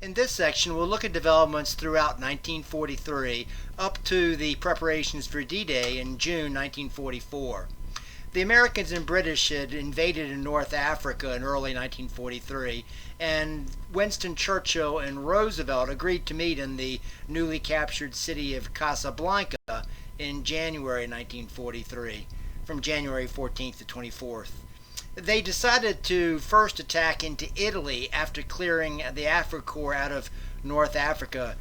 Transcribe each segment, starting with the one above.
In this section, we'll look at developments throughout 1943 up to the preparations for D-Day in June 1944. The Americans and British had invaded in North Africa in early 1943, and Winston Churchill and Roosevelt agreed to meet in the newly captured city of Casablanca in January 1943, from January 14th to 24th. They decided to first attack into Italy after clearing the Afrika Korps out of North Africa,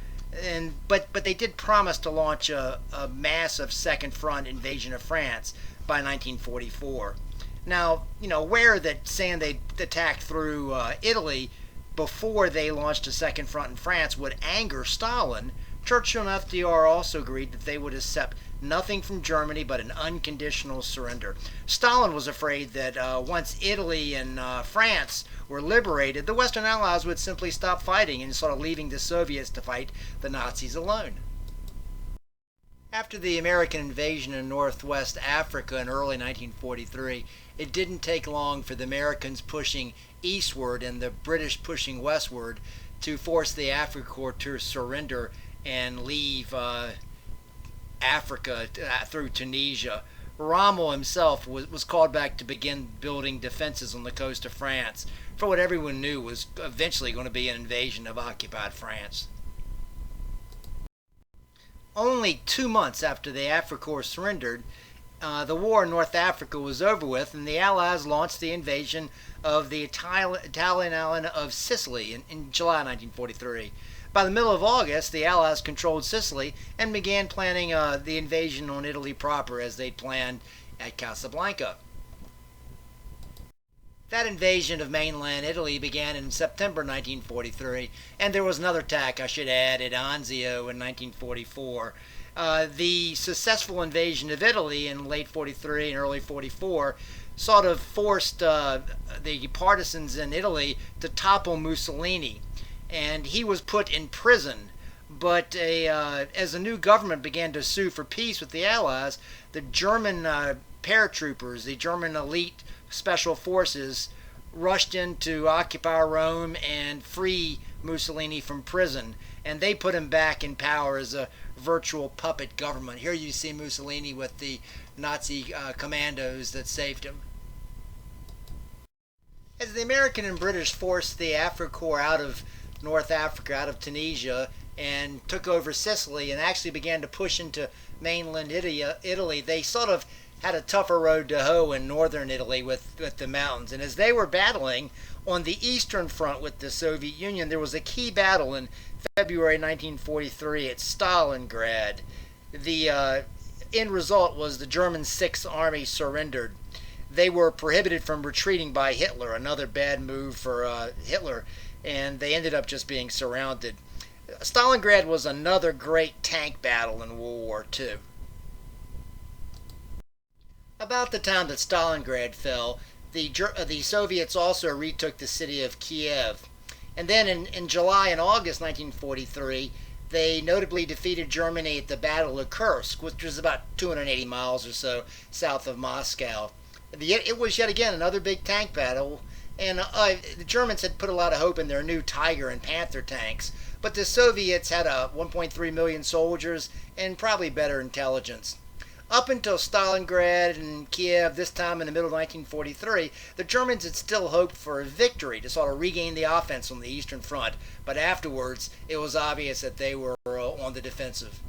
but they did promise to launch a massive second front invasion of France by 1944. Now, aware that saying they'd attack through Italy before they launched a second front in France would anger Stalin, Churchill and FDR also agreed that they would accept nothing from Germany but an unconditional surrender. Stalin was afraid that once Italy and France were liberated, the Western Allies would simply stop fighting and sort of leaving the Soviets to fight the Nazis alone. After the American invasion in Northwest Africa in early 1943, it didn't take long for the Americans pushing eastward and the British pushing westward to force the Afrika Korps to surrender and leave Africa through Tunisia. Rommel himself was called back to begin building defenses on the coast of France for what everyone knew was eventually going to be an invasion of occupied France. Only 2 months after the Afrika Korps surrendered, the war in North Africa was over with, and the Allies launched the invasion of the Italian island of Sicily in July 1943. By the middle of August, the Allies controlled Sicily and began planning the invasion on Italy proper as they'd planned at Casablanca. That invasion of mainland Italy began in September 1943, and there was another attack, I should add, at Anzio in 1944. The successful invasion of Italy in late 43 and early 44 sort of forced the partisans in Italy to topple Mussolini, and he was put in prison. But as the new government began to sue for peace with the Allies, the German paratroopers, the German elite special forces, rushed in to occupy Rome and free Mussolini from prison, and they put him back in power as a virtual puppet government. Here you see Mussolini with the Nazi commandos that saved him. As the American and British forced the Afrika Korps out of North Africa, out of Tunisia, and took over Sicily and actually began to push into mainland Italy, they sort of had a tougher road to hoe in northern Italy with the mountains. And as they were battling on the eastern front with the Soviet Union, there was a key battle in February 1943 at Stalingrad. The end result was the German Sixth Army surrendered. They were prohibited from retreating by Hitler, another bad move for Hitler, and they ended up just being surrounded. Stalingrad was another great tank battle in World War II. About the time that Stalingrad fell, the Soviets also retook the city of Kiev. And then in July and August 1943, they notably defeated Germany at the Battle of Kursk, which was about 280 miles or so south of Moscow. It was yet again another big tank battle, and the Germans had put a lot of hope in their new Tiger and Panther tanks, but the Soviets had 1.3 million soldiers and probably better intelligence. Up until Stalingrad and Kiev, this time in the middle of 1943, the Germans had still hoped for a victory to sort of regain the offense on the Eastern Front, but afterwards it was obvious that they were on the defensive.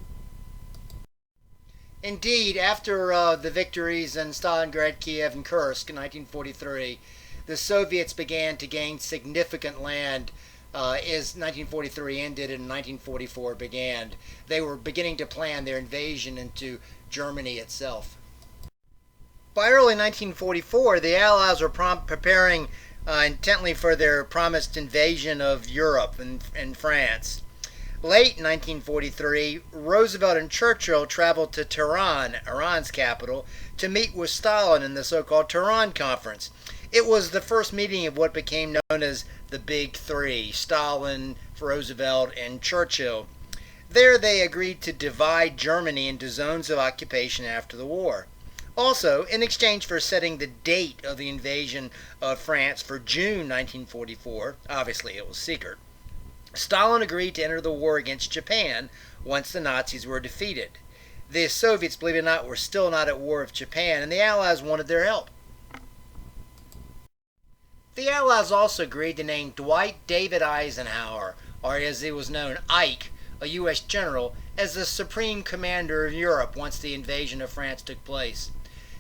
Indeed, after the victories in Stalingrad, Kiev, and Kursk in 1943, the Soviets began to gain significant land as 1943 ended and 1944 began. They were beginning to plan their invasion into Germany itself. By early 1944, the Allies were preparing intently for their promised invasion of Europe and France. Late in 1943, Roosevelt and Churchill traveled to Tehran, Iran's capital, to meet with Stalin in the so-called Tehran Conference. It was the first meeting of what became known as the Big Three: Stalin, Roosevelt, and Churchill. There they agreed to divide Germany into zones of occupation after the war. Also, in exchange for setting the date of the invasion of France for June 1944, obviously it was secret, Stalin agreed to enter the war against Japan once the Nazis were defeated. The Soviets, believe it or not, were still not at war with Japan, and the Allies wanted their help. The Allies also agreed to name Dwight David Eisenhower, or as he was known, Ike, a U.S. general, as the supreme commander of Europe once the invasion of France took place.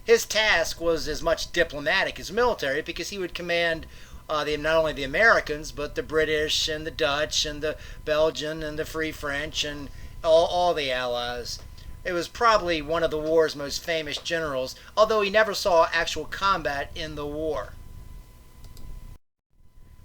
His task was as much diplomatic as military because he would command not only the Americans, but the British and the Dutch and the Belgian and the Free French and all the Allies. It was probably one of the war's most famous generals, although he never saw actual combat in the war.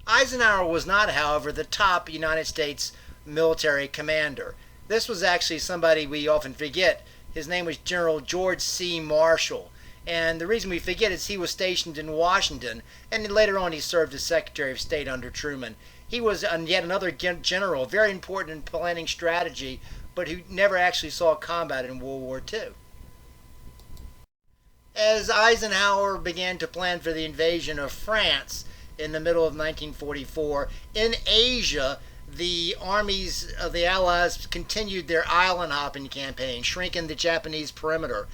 Eisenhower was not, however, the top United States military commander. This was actually somebody we often forget. His name was General George C. Marshall. And the reason we forget is he was stationed in Washington, and later on he served as Secretary of State under Truman. He was yet another general, very important in planning strategy, but who never actually saw combat in World War II. As Eisenhower began to plan for the invasion of France in the middle of 1944, in Asia, the armies of the Allies continued their island hopping campaign, shrinking the Japanese perimeter.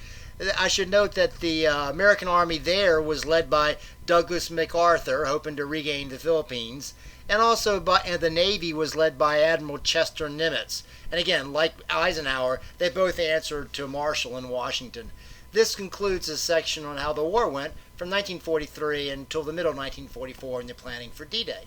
I should note that the American army there was led by Douglas MacArthur, hoping to regain the Philippines, and also the Navy was led by Admiral Chester Nimitz. And again, like Eisenhower, they both answered to Marshall in Washington. This concludes this section on how the war went from 1943 until the middle of 1944 in the planning for D-Day.